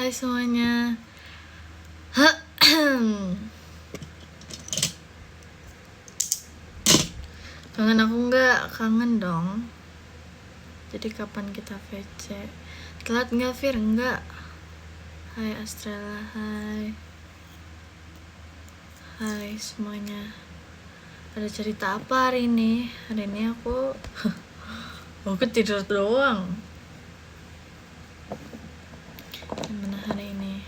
Hai semuanya. Kangen aku nggak? Kangen dong. Jadi kapan kita VC? Telat nggak Fir? Nggak. Hai Astrella, hai. Hai semuanya. Ada cerita apa hari ini? Hari ini aku tidur doang. Gimana hari ini?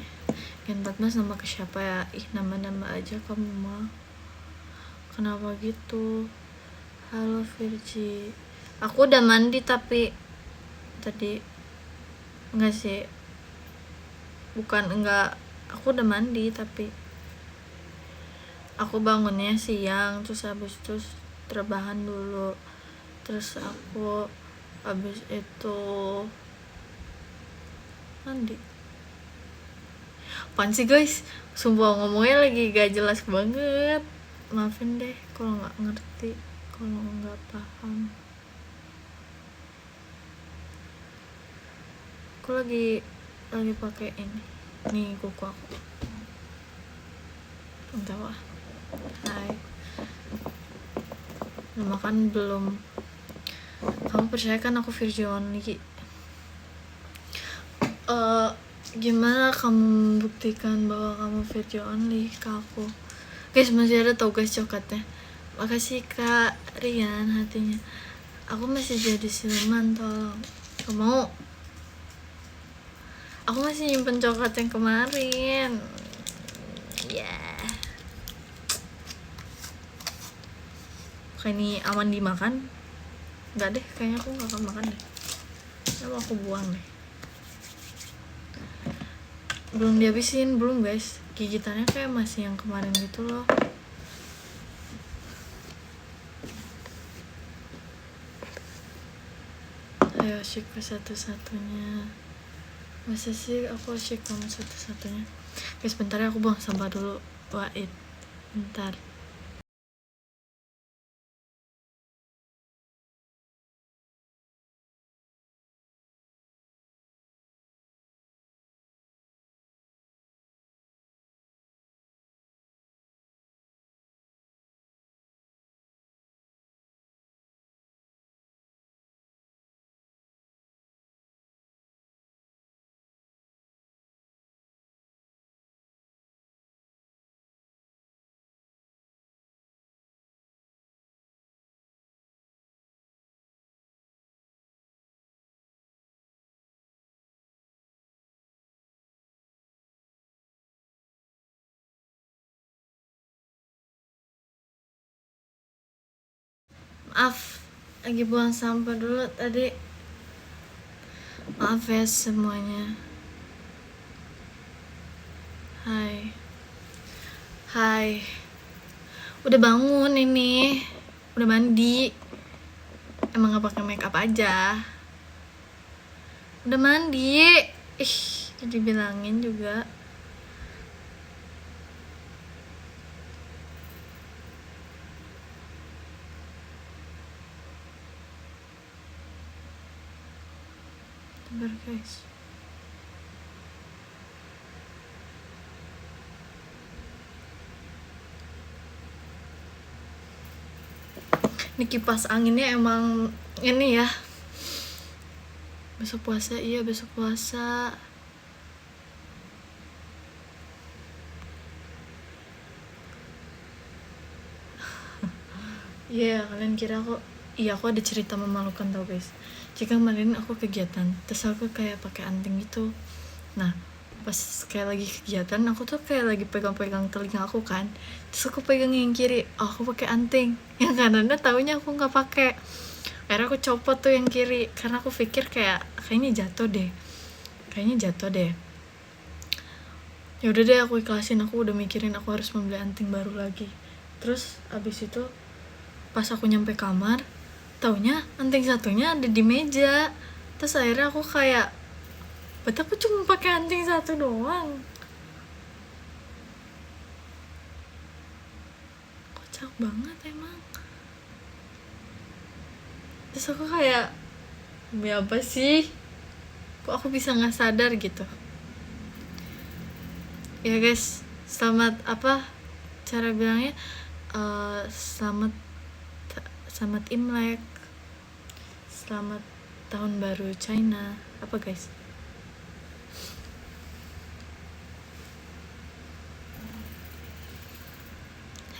Gen 14 nama ke siapa ya? Ih, nama-nama aja kamu mah. Kenapa gitu? Halo Virgi. Aku udah mandi tapi tadi enggak sih. Bukan enggak, aku udah mandi tapi aku bangunnya siang, terus habis itu rebahan dulu. Terus aku habis itu mandi. Apaan sih guys? Sumpah ngomongnya lagi gak jelas banget. Maafin deh kalau nggak ngerti, kalau nggak paham. Aku lagi pakai ini. Nih kuku aku. Entah lah. Hai. Udah makan belum? Kamu percaya kan aku Virgin only? Gimana kamu membuktikan bahwa kamu Virgin only ke aku? Guys, masih ada tau guys coklatnya. Makasih Kak Rian hatinya. Aku masih jadi siluman, tolong. Gak mau. Aku masih nyimpen coklat yang kemarin. Yeah. Kayak ini aman dimakan? Enggak deh, kayaknya aku gak akan makan deh. Coba aku buang deh. Belum dihabisin, belum guys. Gigitannya kayak masih yang kemarin gitu loh. Ayo asyik ke satu-satunya. Masa sih aku asyik kamu satu-satunya? Guys, bentar ya, aku buang sampah dulu. Wait, bentar. Maaf, lagi buang sampah dulu tadi. Maaf ya semuanya. Hai. Hai. Udah bangun ini. Udah mandi. Emang gak pakai make up aja. Udah mandi. Ih, jadi bilangin juga. Sabar guys. Ini kipas anginnya emang ini ya. Besok puasa, iya besok puasa. Iya, kalian kira aku ada cerita memalukan tau guys. Jika kemarin aku kegiatan, terus aku kayak pakai anting gitu. Nah, pas kayak lagi kegiatan, aku tuh kayak lagi pegang-pegang telinga aku kan. Terus aku pegang yang kiri, aku pakai anting. Yang kanannya taunya aku nggak pakai. Akhirnya aku copot tuh yang kiri karena aku pikir kayaknya jatuh deh. Ya udah deh, aku ikhlasin. Aku udah mikirin aku harus membeli anting baru lagi. Terus abis itu pas aku nyampe kamar, taunya anting satunya ada di meja. Terus akhirnya aku kayak, berarti aku cuma pakai anting satu doang. Kocak banget emang. Terus aku kayak, demi apa sih? Kok aku bisa nggak sadar gitu? Ya guys, selamat apa cara bilangnya, selamat selamat Imlek, selamat tahun baru China, apa guys?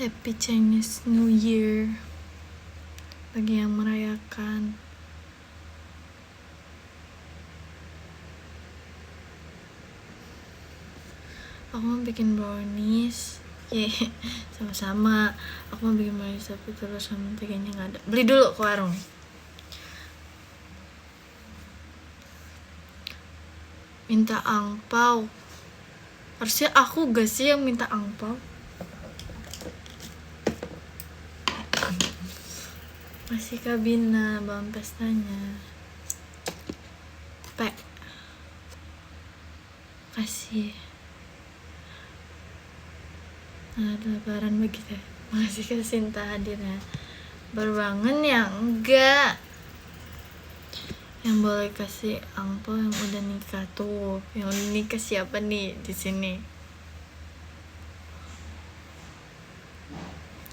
Happy Chinese New Year bagi yang merayakan. Aku mau bikin brownies. Sama-sama. Aku mau bikin brownies tapi telur sama menteganya nggak ada. Beli dulu ke warung. Minta angpau. Harusnya aku gak sih yang minta angpau? Masih Kabina, bahan pestanya. Pak. Kasih. Nah, lebaran begitu. Makasih ke Sinta hadirnya. Baru bangun ya? Enggak. Yang boleh kasih angpau yang udah nikah tuh. Yang udah nikah siapa nih di sini?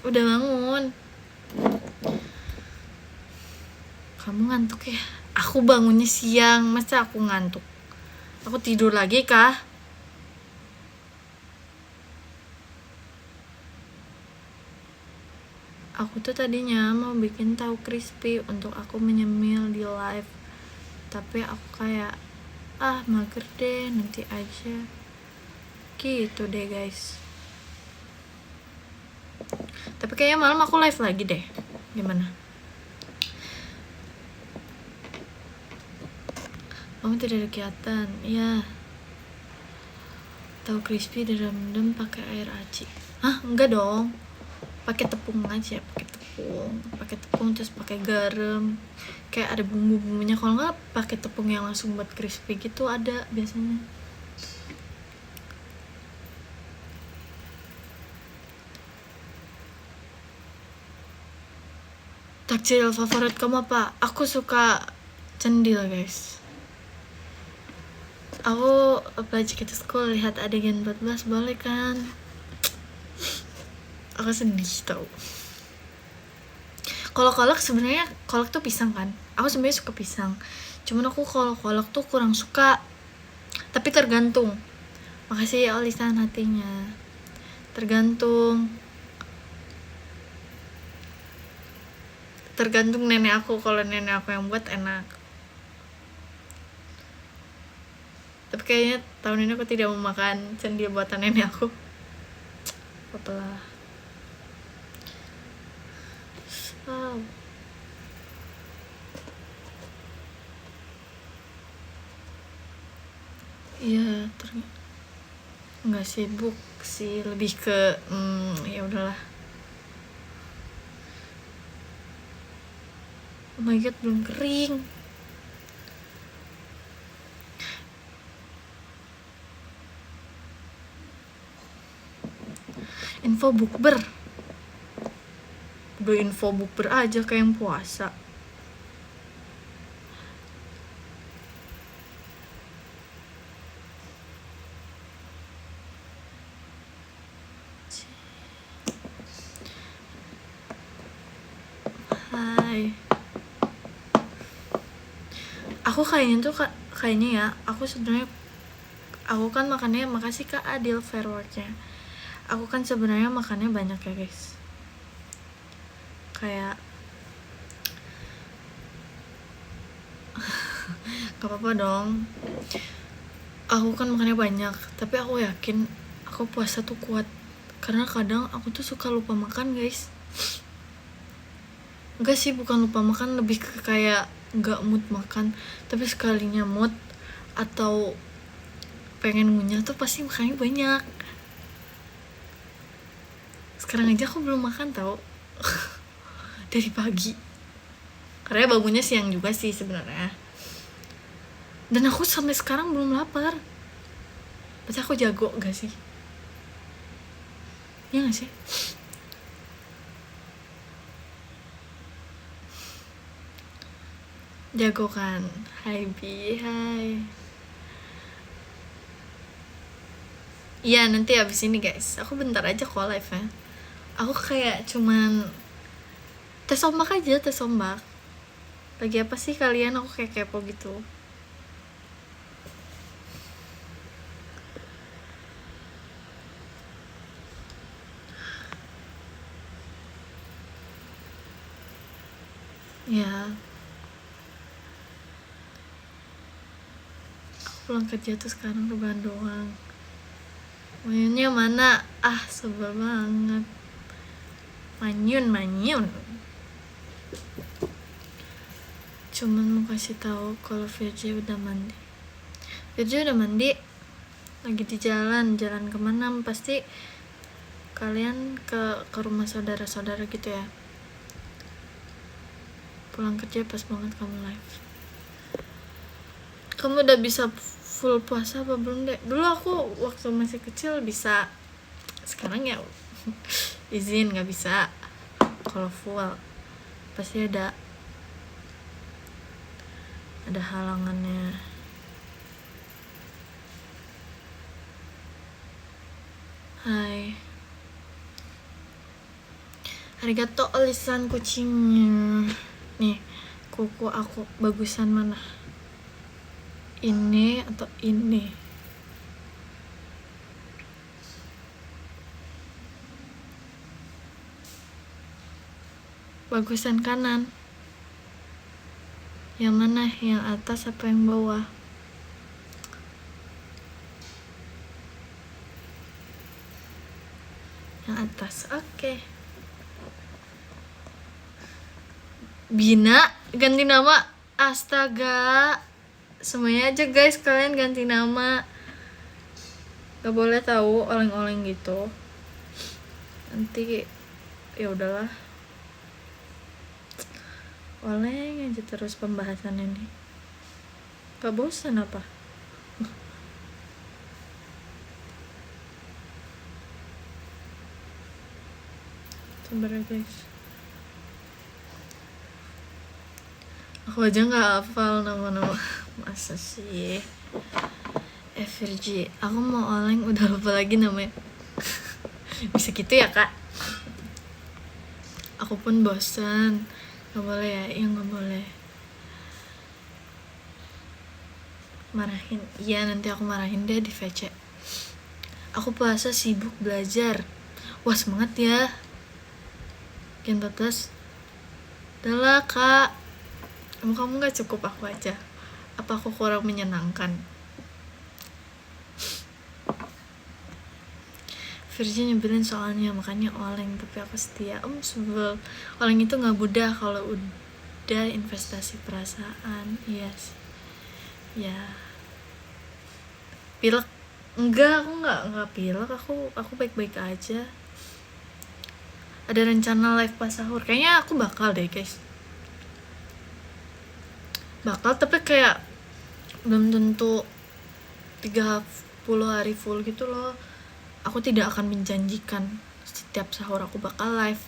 Udah bangun. Kamu ngantuk ya? Aku bangunnya siang, masa aku ngantuk? Aku tidur lagi kah? Aku tuh tadinya mau bikin tahu crispy untuk aku menyemil di live, tapi aku kayak mager deh, nanti aja gitu deh guys. Tapi kayaknya malam aku live lagi deh. Gimana? Kamu tidak ada kegiatan? Ya. Tahu crispy direndam pakai air aci. Hah? Enggak dong. Pakai tepung aja, pakai tepung terus pakai garam. Kayak ada bumbu-bumbunya. Kalau nggak pakai tepung yang langsung buat crispy gitu ada biasanya. Takjil favorit kamu apa? Aku suka cendil guys. Aku belajar kita school lihat adegan 14 boleh kan? Aku sedih tau. Kalau kolak sebenarnya kolak tuh pisang kan? Aku sebenarnya suka pisang. Cuman aku kalau kolak tuh kurang suka. Tapi tergantung. Makasih ya Olisan hatinya. Tergantung nenek aku. Kalau nenek aku yang buat enak. Tapi kayaknya tahun ini aku tidak mau makan cendil buatan nenek aku. Apalah. Wow. Iya, nggak sibuk sih, lebih ke ya udahlah. Oh my god, belum kering. Info bukber. Udah info bukber aja kayak yang puasa. Hai. Aku kayaknya ya, aku sebenarnya kan makannya, makasih Kak Adil fireworknya. Aku kan sebenarnya makannya banyak ya guys. Kayak gak apa-apa dong. Aku kan makannya banyak, tapi aku yakin aku puasa tuh kuat. Karena kadang aku tuh suka lupa makan guys. Enggak sih, bukan lupa makan, lebih ke kayak gak mood makan. Tapi sekalinya mood atau pengen ngunyah tuh pasti makannya banyak. Sekarang aja aku belum makan tau. Dari pagi. Karena bangunnya siang juga sih sebenarnya. Dan aku sampai sekarang belum lapar. Berarti aku jago gak sih? Iya gak sih? Jago kan? Hai Bi, hai. Iya nanti abis ini guys, aku bentar aja kok live nya. Aku kayak cuman tes ombak aja, tes ombak. Lagi apa sih kalian, aku kayak kepo gitu. Ya, aku pulang kerja tuh sekarang rebahan doang. Manyunnya mana? Ah, sebel banget. Manyun. Cuman mau kasih tahu kalau Virgi udah mandi. Virgi udah mandi, lagi di jalan kemana? Pasti kalian ke rumah saudara-saudara gitu ya. Pulang kerja pas banget kamu live. Kamu udah bisa full puasa apa belum deh? Dulu aku waktu masih kecil bisa, sekarang ya izin nggak bisa. Kalau full pasti ada halangannya. Hai, arigato alisan kucingnya. Nih, kuku aku bagusan mana? Ini atau ini? Bagusan kanan. Yang mana? Yang atas apa yang bawah? Yang atas. Oke. Bina ganti nama. Astaga. Semuanya aja guys, kalian ganti nama. Gak boleh tahu oleng-oleng gitu. Nanti ya udahlah. Oleng aja terus pembahasan ini. Gak bosan apa? Sabar ya guys. Aku aja gak hafal nama-nama. Masa sih? Virgi, aku mau oleng udah lupa lagi namanya. Bisa gitu ya kak? Aku pun bosan. Gak boleh ya? Iya gak boleh. Marahin? Iya nanti aku marahin deh di VC. Aku puasa sibuk belajar. Wah semangat ya. Gen 14. Udah lah kak. Kamu gak cukup aku aja? Apa aku kurang menyenangkan? Virgi nyebelin soalnya, makanya oleng, tapi aku setia. Sebel. Oleng itu gak mudah kalau udah investasi perasaan. Iya sih. Ya. Pilek? Enggak, aku gak pilek. Aku baik-baik aja. Ada rencana live pas sahur. Kayaknya aku bakal deh guys. Bakal, tapi kayak belum tentu 30 hari full gitu loh. Aku tidak akan menjanjikan setiap sahur aku bakal live.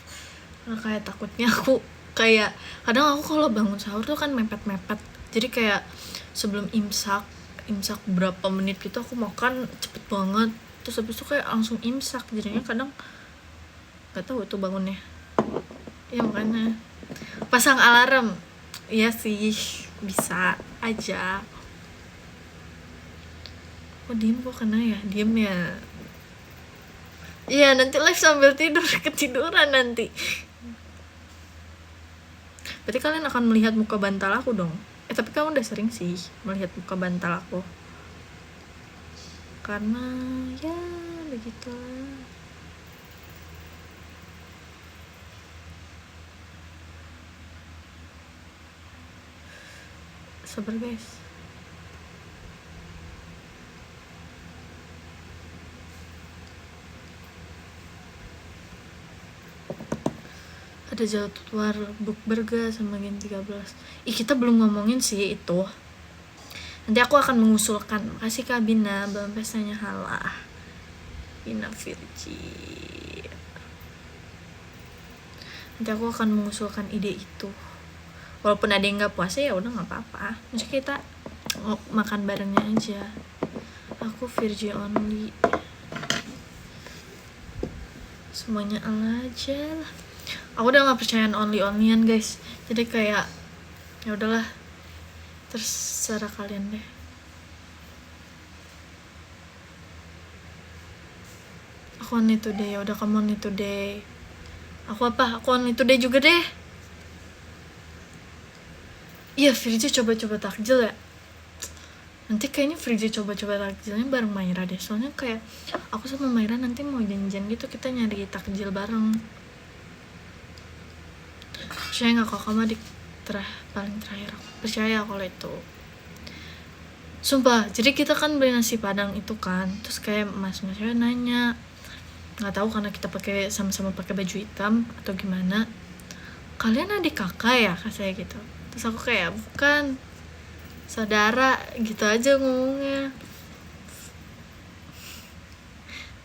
Karena kayak takutnya aku kayak kadang aku kalau bangun sahur tuh kan mepet-mepet. Jadi kayak sebelum imsak berapa menit gitu aku makan cepet banget. Terus habis itu kayak langsung imsak. Jadinya kadang gak tahu tuh bangunnya. Ya makanya pasang alarm. Iya sih, bisa aja. Kok diem kok kena ya? Diem ya. Iya nanti live sambil tidur, ketiduran nanti. Berarti kalian akan melihat muka bantal aku dong. Tapi kamu udah sering sih melihat muka bantal aku. Karena ya begitulah. Sabar guys. Ada jadwal bukber sama Gen 13. Kita belum ngomongin sih itu. Nanti aku akan mengusulkan. Makasih Kak Bina, belum pestanya halah. Bina Virgi. Nanti aku akan mengusulkan ide itu. Walaupun ada yang gak puasa ya udah gak apa-apa. Maksudnya kita makan barengnya aja. Aku Virgi only. semuanya Allah aja lah. Aku udah nggak percayaan only-onlyan guys, jadi kayak ya udahlah, terserah kalian deh. Aku on itu deh, udah kamu on itu deh. Aku on itu deh juga deh. Iya, Firja coba-coba takjil ya. Nanti kayaknya Firja coba-coba takjilnya bareng Maira deh. Soalnya kayak aku sama Maira nanti mau janjian gitu, kita nyari takjil bareng. Percaya gak kok kamu adik paling terakhir aku? Percaya kalau itu. Sumpah, jadi kita kan beli nasi padang itu kan. Terus kayak mas-masnya nanya, nggak tahu karena kita pakai sama-sama pakai baju hitam atau gimana, kalian adik kakak ya, kata saya gitu. Terus aku kayak bukan, saudara gitu aja ngomongnya.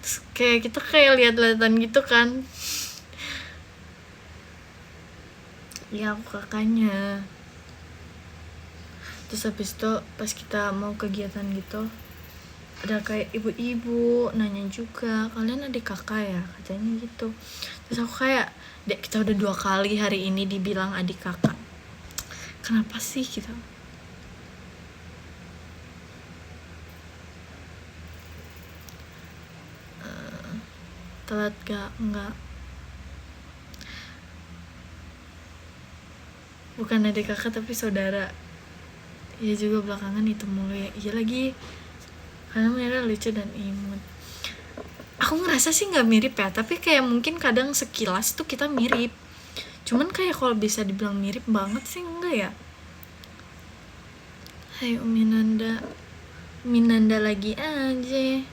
Terus kayak kita kayak lihat-lihatan gitu kan. Ya aku kakaknya. Terus habis itu pas kita mau kegiatan gitu, ada kayak ibu-ibu nanya juga, kalian adik kakak ya, katanya gitu. Terus aku kayak, dek, kita udah 2 kali hari ini dibilang adik kakak, kenapa sih gitu. Telat gak? Enggak, bukan adik kakak tapi saudara. Iya juga, belakangan itu mulu ya. Iya lagi, karena Mira lucu dan imut. Aku ngerasa sih nggak mirip ya, tapi kayak mungkin kadang sekilas tuh kita mirip. Cuman kayak kalau bisa dibilang mirip banget sih enggak ya. Hai Minanda, Minanda lagi aja.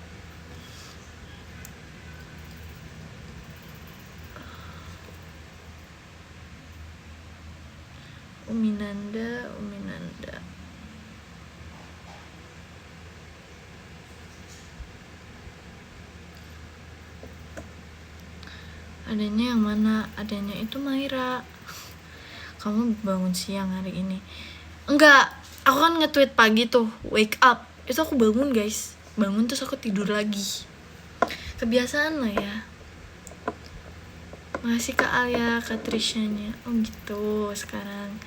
Uminanda. Adanya yang mana? Adanya itu Maira. Kamu bangun siang hari ini? Enggak, aku kan nge-tweet pagi tuh, wake up. Itu aku bangun guys, bangun terus aku tidur lagi. Kebiasaan lah ya. Makasih Kak Alia, Kak Trisyanya. Oh gitu, sekarang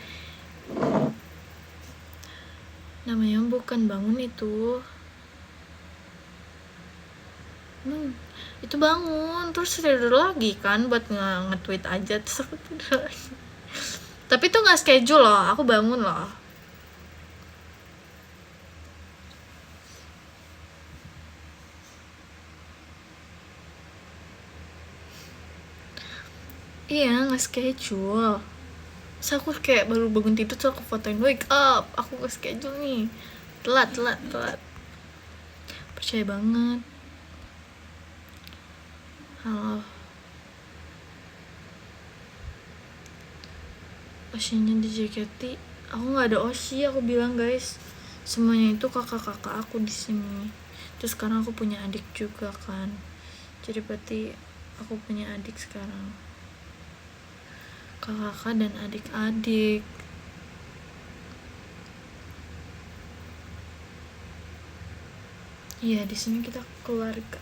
namanya bukan bangun itu. Itu bangun terus tidur lagi kan, buat nge-tweet aja terus aku tidur lagi. Tapi itu nggak schedule loh, aku bangun loh. Iya, nggak schedule. Terus aku kayak baru bangun tidur terus aku fotoin wake up, aku nggak schedule nih. Telat. Percaya banget. Halo. Osinya di JKT, aku nggak ada Osi, aku bilang guys. Semuanya itu kakak-kakak aku di sini. Terus sekarang aku punya adik juga kan. Jadi berarti aku punya adik sekarang. Kakak dan adik-adik. Iya, di sini kita keluarga.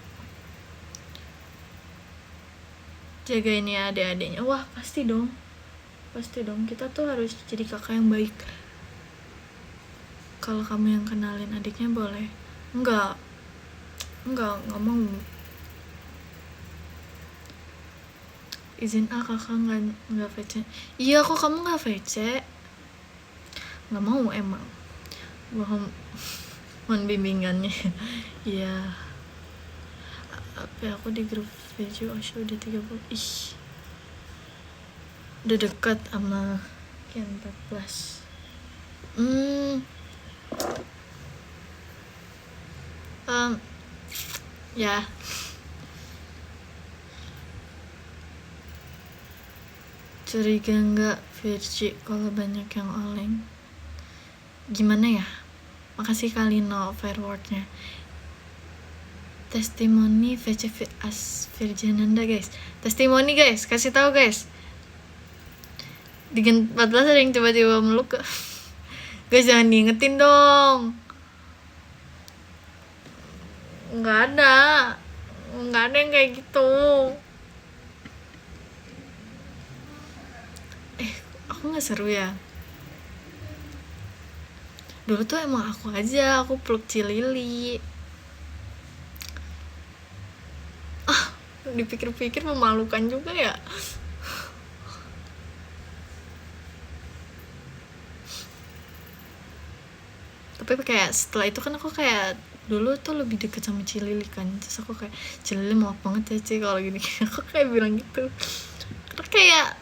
Jagain ya adik-adiknya. Wah, pasti dong. Kita tuh harus jadi kakak yang baik. Kalau kamu yang kenalin adiknya boleh. Enggak mau. Izin kakak nggak VC. Iya kok kamu nggak VC? Nggak mau emang. Mohon bimbingannya. Iya. Apa aku di grup VC Osho udah 30. Ih. Udah dekat sama Kian 14. Ya. Curiga nggak Virgi kalau banyak yang oleng? Gimana ya? Makasih Kalino fireworknya. Testimoni VC as Virjananda guys. Testimoni guys, kasih tahu guys. Di Gen 14 ada yang tiba-tiba meluk. Guys jangan diingetin dong. Nggak ada yang kayak gitu. aku nggak seru ya. Dulu tuh emang aku aja, aku peluk Cilili. Dipikir-pikir memalukan juga ya. Tapi kayak setelah itu kan aku kayak dulu tuh lebih deket sama Cilili kan, terus aku kayak Cilili maaf banget ya Ci kalau gini. Aku kayak bilang gitu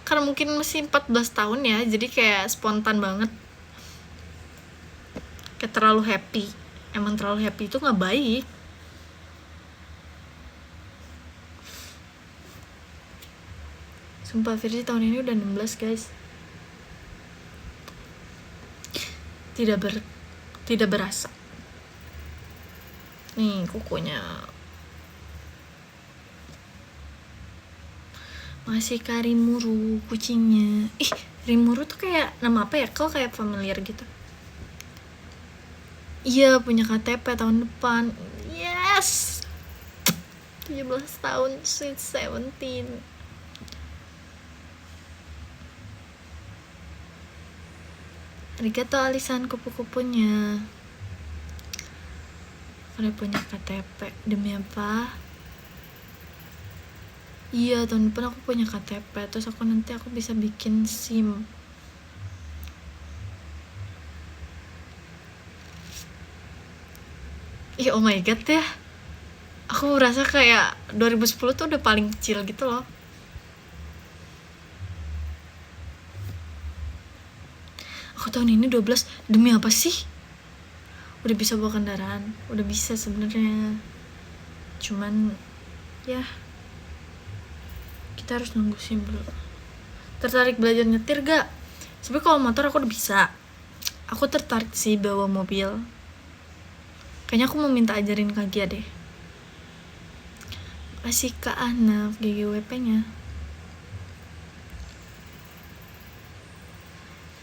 karena mungkin masih 14 tahun ya, jadi kayak spontan banget, kayak terlalu happy. Emang terlalu happy itu nggak baik. Sumpah Virgi tahun ini udah 16 guys. Tidak berasa. Nih kukunya. Masih Kak Rimuru kucingnya. Ih, Rimuru tuh kayak nama apa ya? Kok kayak familiar gitu. Iya, punya KTP tahun depan. Yes. 17 tahun, sweet 17. Arigato alisan kupu-kupunya. Udah punya KTP. Demi apa? Iya, tahun depan aku punya KTP. Terus nanti aku bisa bikin SIM. Ih, oh my god ya. Aku merasa kayak 2010 tuh udah paling kecil gitu loh. Aku tahun ini 12. Demi apa sih? Udah bisa bawa kendaraan. Udah bisa sebenarnya. Cuman ya kita harus nunggu SIM dulu. Tertarik belajar nyetir gak? Sebenernya kalau motor aku udah bisa. Aku tertarik sih bawa mobil. Kayaknya aku mau minta ajarin Kak Gia deh. Kasih Kak Anaf GGWP-nya.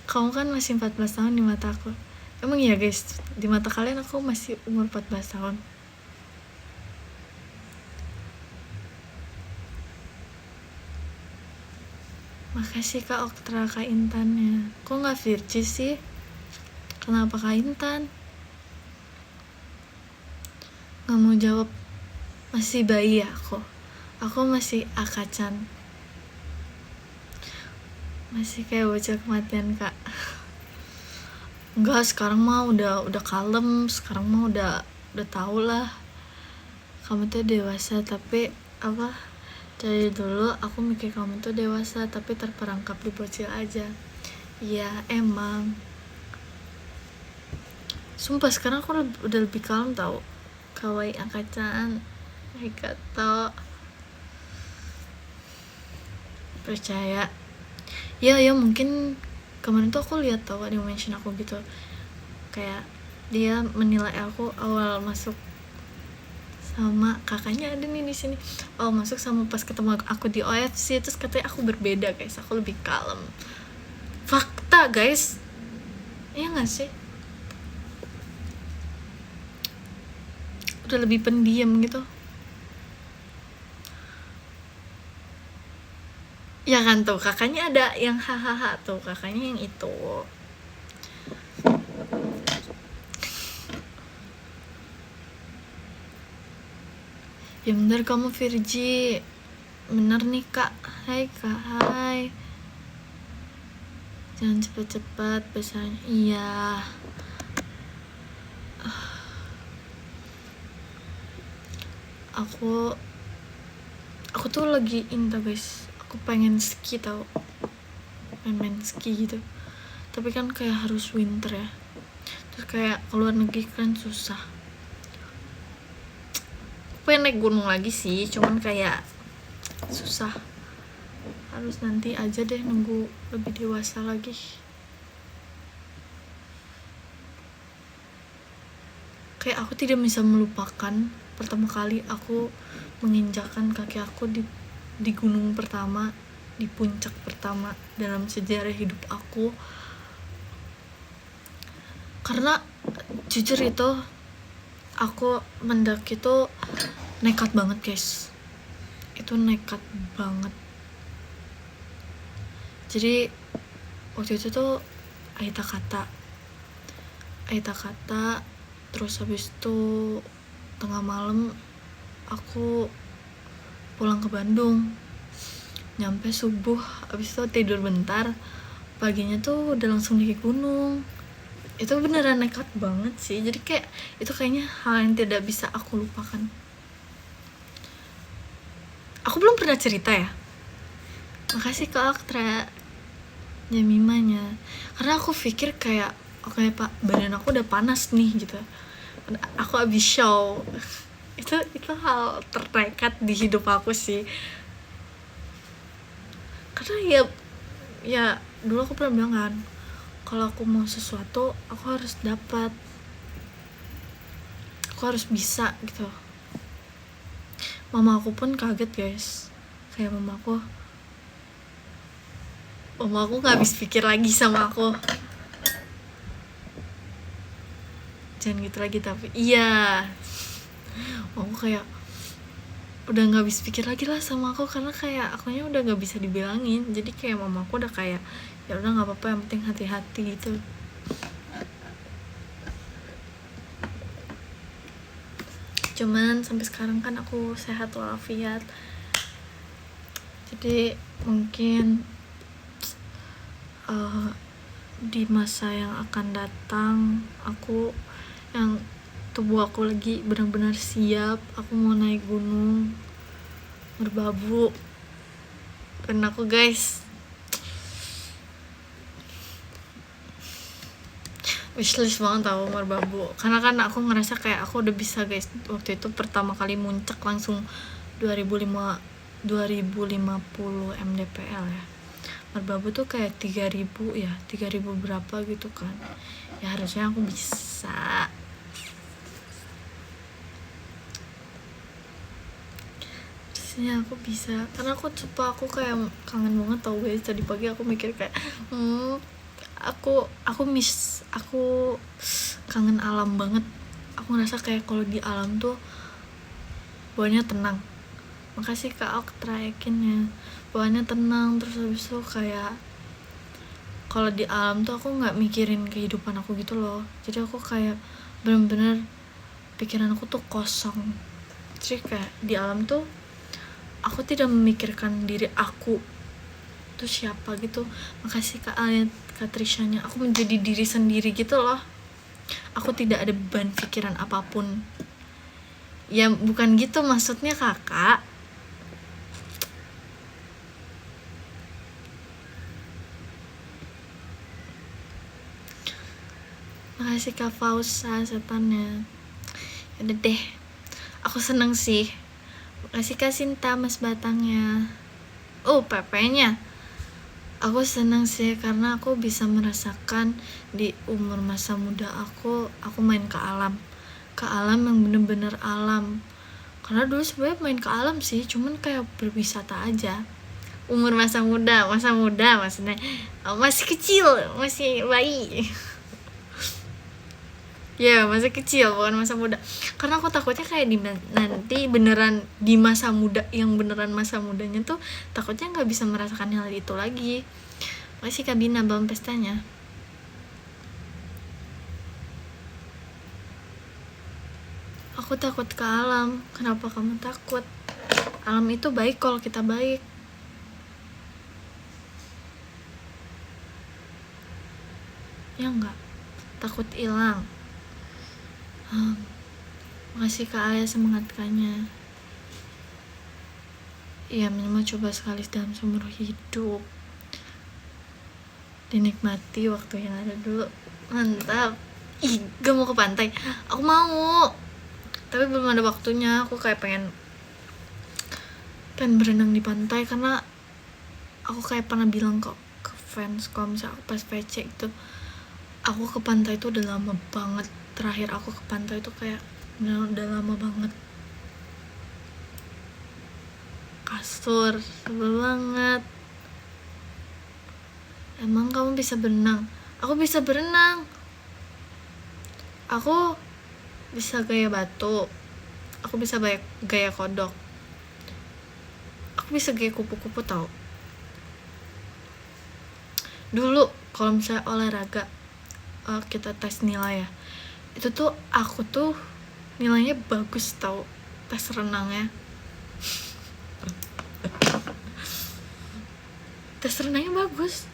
Kamu kan masih 14 tahun di mata aku. Emang iya guys, di mata kalian aku masih umur 14 tahun. Makasih Kak Oktra, Kak Intannya. Kok gak Virgi sih? Kenapa Kak Intan? Gak mau jawab. Masih bayi aku. Aku masih akacan. Masih kayak bocah kematian Kak. Enggak, sekarang mah udah kalem. Sekarang mah udah tau lah. Kamu tuh dewasa, tapi apa? Dari dulu aku mikir kamu tuh dewasa, tapi terperangkap di bocil aja. Iya, emang. Sumpah sekarang aku udah lebih kalem tau. Kawaii akacan. Arigato. Percaya. Ya mungkin kemarin tuh aku lihat tau ada yang mention aku gitu. Kayak dia menilai aku awal masuk sama kakaknya ada nih di sini. Oh, masuk sama pas ketemu aku di OFC, terus katanya aku berbeda guys, aku lebih kalem. Fakta guys, iya nggak sih? Udah lebih pendiam gitu. Ya kan tuh kakaknya ada yang hahaha tuh, kakaknya yang itu. Ya bener kamu Virgi. Bener nih Kak. Hai Kak, hai. Jangan cepet-cepet besarnya. Iya. Aku tuh lagi into guys. Aku pengen ski tau. Pengen main ski gitu. Tapi kan kayak harus winter ya. Terus kayak keluar negeri kan susah. Pengen naik gunung lagi sih, cuman kayak susah. Harus nanti aja deh, nunggu lebih dewasa lagi. Kayak aku tidak bisa melupakan pertama kali aku menginjakkan kaki aku di gunung pertama, di puncak pertama dalam sejarah hidup aku. Karena jujur itu aku mendaki tuh nekat banget guys. Itu nekat banget. Jadi waktu itu tuh Aita kata terus habis itu tengah malam aku pulang ke Bandung, nyampe subuh, habis itu tidur bentar, paginya tuh udah langsung naik gunung. Itu beneran nekat banget sih, jadi kayak itu kayaknya hal yang tidak bisa aku lupakan. Aku belum pernah cerita ya, makasih ke Aktra Jamimanya, karena aku pikir kayak oke pak, badan aku udah panas nih gitu, aku abis show. itu hal ternekat di hidup aku sih, karena ya dulu aku pernah bilang kan, kalau aku mau sesuatu aku harus dapat, aku harus bisa gitu. Mama aku pun kaget guys, kayak mama aku nggak habis pikir lagi sama aku, jangan gitu lagi, tapi iya, aku kayak udah nggak habis pikir lagi lah sama aku, karena kayak akunya udah nggak bisa dibilangin, jadi kayak mama aku udah kayak ya udah nggak apa-apa, yang penting hati-hati gitu. Cuman sampai sekarang kan aku sehat walafiat, jadi mungkin di masa yang akan datang yang tubuh aku lagi benar-benar siap, aku mau naik gunung Merbabu. Dan aku guys wishlist banget tau Merbabu, karena kan aku ngerasa kayak aku udah bisa guys. Waktu itu pertama kali muncak langsung 2050 mdpl ya. Merbabu tuh kayak 3000 ya, 3000 berapa gitu kan ya, harusnya aku bisa. Aku bisa, karena aku kayak kangen banget tau guys. Tadi pagi aku mikir kayak aku kangen alam banget. Aku ngerasa kayak kalau di alam tuh bawahnya tenang. Makasih Kak Oktra yakinnya, bawahnya tenang. Terus habis itu kayak kalau di alam tuh aku nggak mikirin kehidupan aku gitu loh, jadi aku kayak bener-bener pikiran aku tuh kosong. Jadi kayak di alam tuh aku tidak memikirkan diri aku tuh siapa gitu. Makasih Kak Alia, Kak Trishanya, aku menjadi diri sendiri gitu loh. Aku tidak ada beban pikiran apapun. Ya bukan gitu maksudnya kakak. Makasih Kak Fausa setannya. Yaudah deh, aku seneng sih. Makasih Kak Sinta Mas Batangnya. PP-nya. Aku seneng sih karena aku bisa merasakan di umur masa muda aku main ke alam yang bener-bener alam. Karena dulu sebenarnya main ke alam sih, cuman kayak berwisata aja. Umur masa muda maksudnya masih kecil, masih bayi. Ya masa kecil, bukan masa muda. Karena aku takutnya kayak nanti beneran di masa muda, yang beneran masa mudanya tuh takutnya nggak bisa merasakan hal itu lagi. Makasih Kak Bina belum pestanya. Aku takut ke alam. Kenapa kamu takut? Alam itu baik kalau kita baik. Ya enggak? Takut hilang. Makasih Kak Ayah semangat Kaknya. Ya minimal coba sekali dalam seumur hidup. Dinikmati waktu yang ada dulu. Mantap. Gak mau ke pantai. Aku mau, tapi belum ada waktunya. Aku kayak pengen berenang di pantai, karena aku kayak pernah bilang ke fans kalau misalnya aku pas PC itu, aku ke pantai itu udah lama banget. Terakhir aku ke pantai itu kayak udah lama banget. Kasur sebel banget. Emang kamu bisa berenang? Aku bisa berenang. Aku bisa gaya batu. Aku bisa gaya kodok. Aku bisa gaya kupu-kupu tau. Dulu kalau misalnya olahraga kita tes nilai ya, itu tuh aku tuh nilainya bagus tau, tes renangnya. Tes renangnya bagus.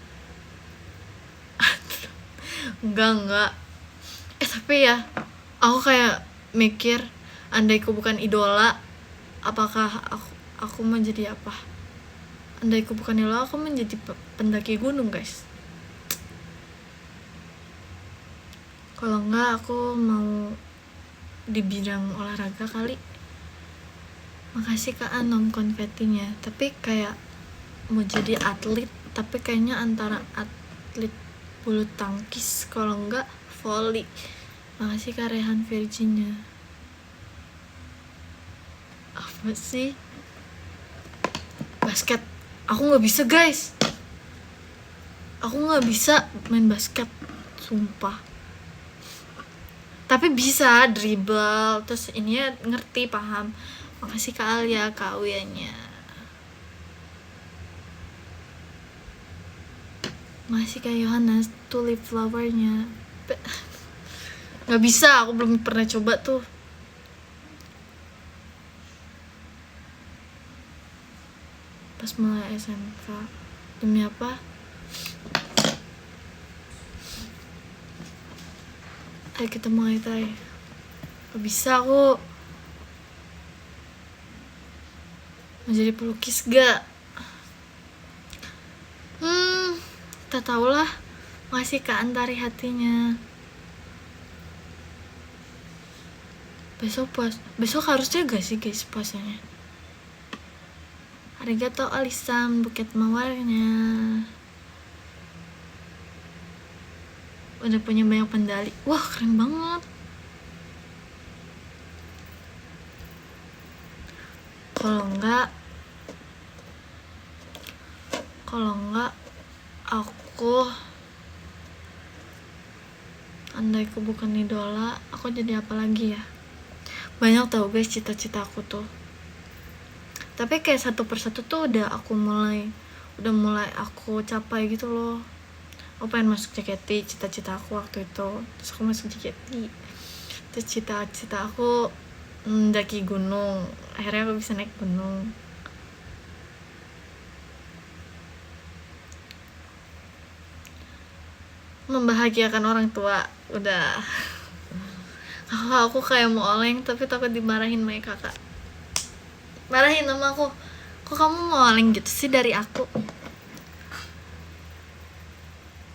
enggak tapi ya aku kayak mikir, andai aku bukan idola, apakah aku menjadi apa? Andai aku bukan idola, aku menjadi pendaki gunung guys. Kalau enggak aku mau di bidang olahraga kali. Makasih Kak Anom konfetinya. Tapi kayak mau jadi atlet, tapi kayaknya antara atlet bulu tangkis kalau enggak volley. Makasih Kak Rehan Virginia. Apa sih? Basket. Aku nggak bisa guys. Aku nggak bisa main basket, sumpah. Tapi bisa dribble, terus ini ya ngerti, paham. Makasih Kak Alia, Kak Uyanya. Makasih Kak Yohanes, tulip flowernya. Nggak bisa, aku belum pernah coba tuh. Pas mulai SMK. Demi apa? Ayo kita mulai tay. Gak bisa aku. Mau jadi pelukis gak? Tak tau lah. Makasih Kak Antari hatinya. Besok harusnya gak sih guys puasanya? Arigato Alisam, buket mawarnya. Udah punya banyak pendali. Wah keren banget. Kalau enggak aku, andai aku bukan idola, aku jadi apa lagi ya? Banyak tau guys cita-cita aku tuh. Tapi kayak satu persatu tuh udah mulai aku capai gitu loh. Aku pengen masuk JKT, cita-cita aku waktu itu. Terus aku masuk JKT. Terus cita-cita aku mendaki gunung. Akhirnya aku bisa naik gunung. Membahagiakan orang tua, udah. Aku kayak mau oleng tapi takut dimarahin sama kakak. Marahin sama aku, kok kamu mau oleng gitu sih dari aku?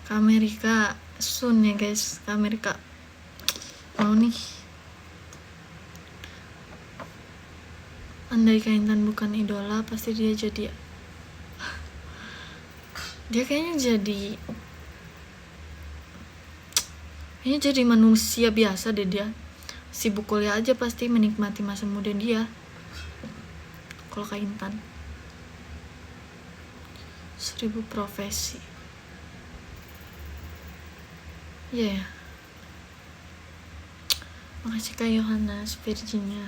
Ke Amerika soon ya guys, ke Amerika mau nih. Andai Kak Intan bukan idola, pasti dia kayaknya jadi manusia biasa deh dia. Sibuk kuliah aja pasti, menikmati masa muda dia. Kalau Kak Intan 1000 profesi. Iya yeah. Makasih Kak Yohanes Virginia.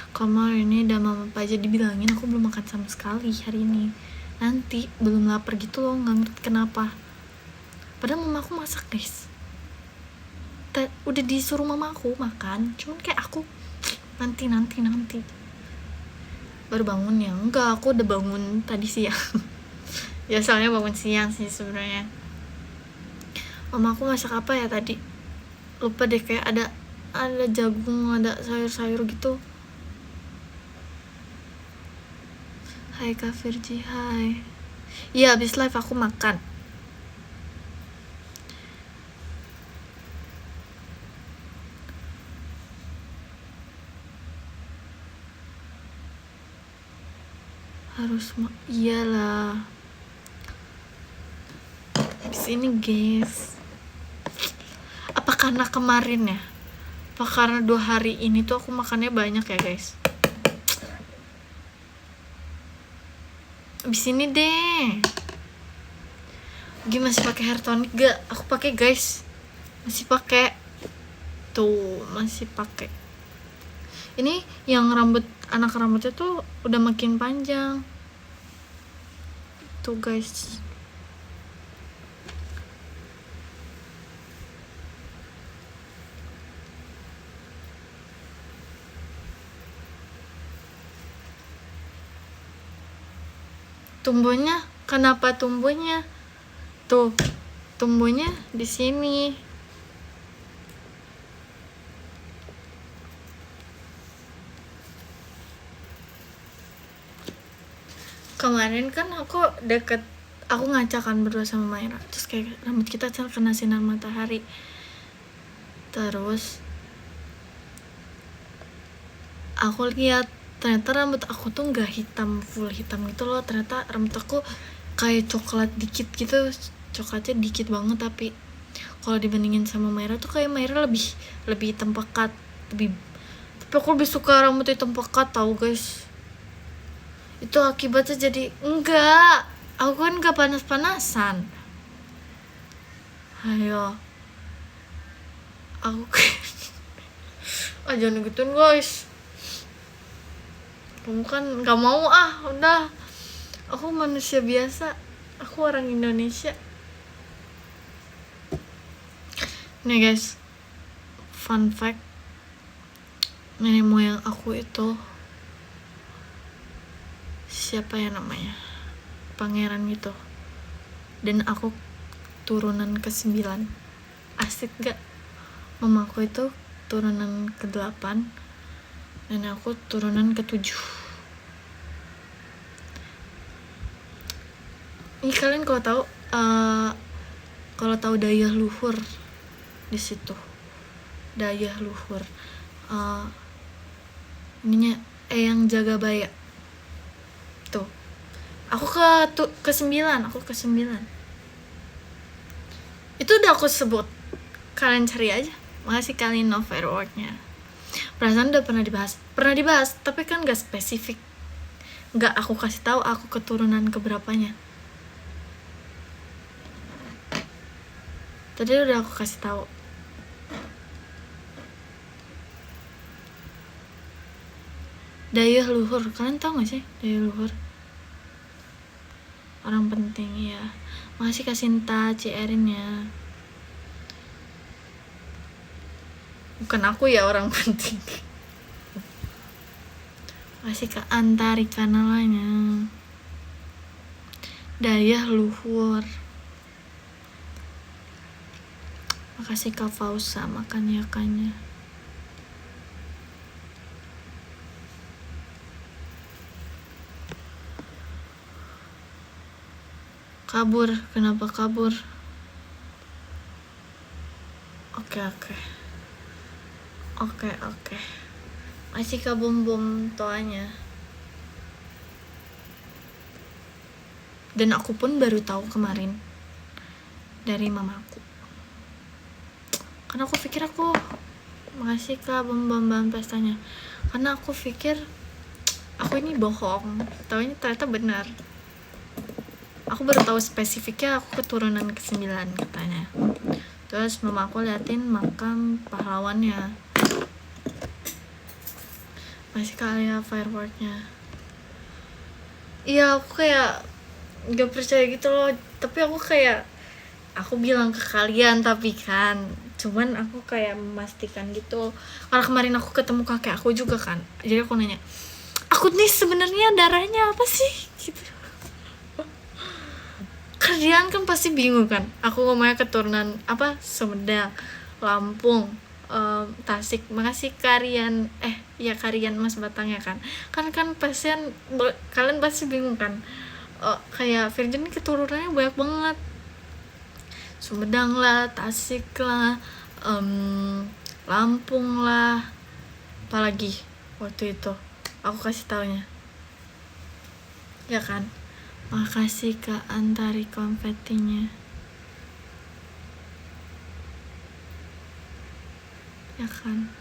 Kamar ini udah mama apa aja dibilangin, aku belum makan sama sekali hari ini. Nanti belum lapar gitu loh, nggak ngerti kenapa. Padahal mama aku masak guys. Udah disuruh mama aku makan, cuman kayak aku nanti baru bangun ya. Enggak, aku udah bangun tadi siang. Ya soalnya bangun siang sih sebenarnya. Mama aku masak apa ya tadi, lupa deh, kayak ada jagung, ada sayur-sayur gitu. Hai Kak Virgi, hai. Iya, abis live aku makan. Harus iyalah. Abis ini guys, apa karena kemarin ya? Apa karena 2 hari ini tuh aku makannya banyak ya guys? Abis ini deh. Gimana masih pakai hair tonic gak? Aku pakai guys. Masih pakai. Tuh, masih pakai. Ini yang anak rambutnya tuh udah makin panjang. tuh guys. Tumbuhnya, kenapa tumbuhnya? Tuh, tumbuhnya di sini. Kemarin kan aku ngaca kan berdua sama Maira, terus kayak rambut kita kena sinar matahari, terus aku lihat ternyata rambut aku tuh nggak hitam full hitam gitu loh, ternyata rambut aku kayak coklat dikit gitu, coklatnya dikit banget. Tapi kalau dibandingin sama Maira tuh kayak Maira lebih hitam pekat, tapi aku lebih suka rambut hitam pekat tau guys. Itu akibatnya jadi enggak, aku kan gak panas-panasan. Ayo, aku jangan gituin guys, kamu kan gak mau. Udah, aku manusia biasa, aku orang Indonesia. Nih guys, fun fact, nenek moyang aku itu siapa ya namanya, pangeran gitu, dan aku turunan ke-9. Asik gak? Mamaku itu turunan ke-8 dan aku turunan ke-7. Ini kalian kalau tahu dayah luhur, di situ dayah luhur, ininya yang jaga baya tuh. Aku ke-9. Itu udah aku sebut, kalian cari aja. Makasih kalian no fireworknya. Perasaan udah pernah dibahas, tapi kan gak spesifik, gak aku kasih tahu aku keturunan keberapanya. Tadi udah aku kasih tahu. Dayah luhur, kalian tahu gak sih dayah luhur? Orang penting ya. Makasih Kak Sinta, Erin ya. Bukan aku ya orang penting. Makasih Kak Antari kanalanya. Dayah luhur. Makasih Kak Fausa, makan yakannya. Kabur, kenapa kabur? Oke. Masih Kak Bom toanya. Dan aku pun baru tahu kemarin dari mamaku. Karena aku pikir makasih Kak Bom pestanya. Karena aku pikir aku ini bohong, taunya ternyata benar. Aku baru tahu spesifiknya aku keturunan ke-9 katanya. Terus mama aku liatin makam pahlawannya. Masih kali ya fireworknya. Iya, aku kayak gak percaya gitu loh. Tapi aku bilang ke kalian, tapi kan cuman aku kayak memastikan gitu. Karena kemarin aku ketemu kakek aku juga kan, jadi aku nanya, aku nih sebenarnya darahnya apa sih gitu. Kalian kan pasti bingung kan, aku ngomongnya keturunan apa, Sumedang, Lampung, Tasik. Makasih Karian, Karian Mas Batang ya kan kalian pasti bingung kan, kayak Virgin keturunannya banyak banget, Sumedang lah, Tasik lah, Lampung lah, apalagi waktu itu aku kasih taunya ya kan. Makasih Kak Antari konfetinya ya kan.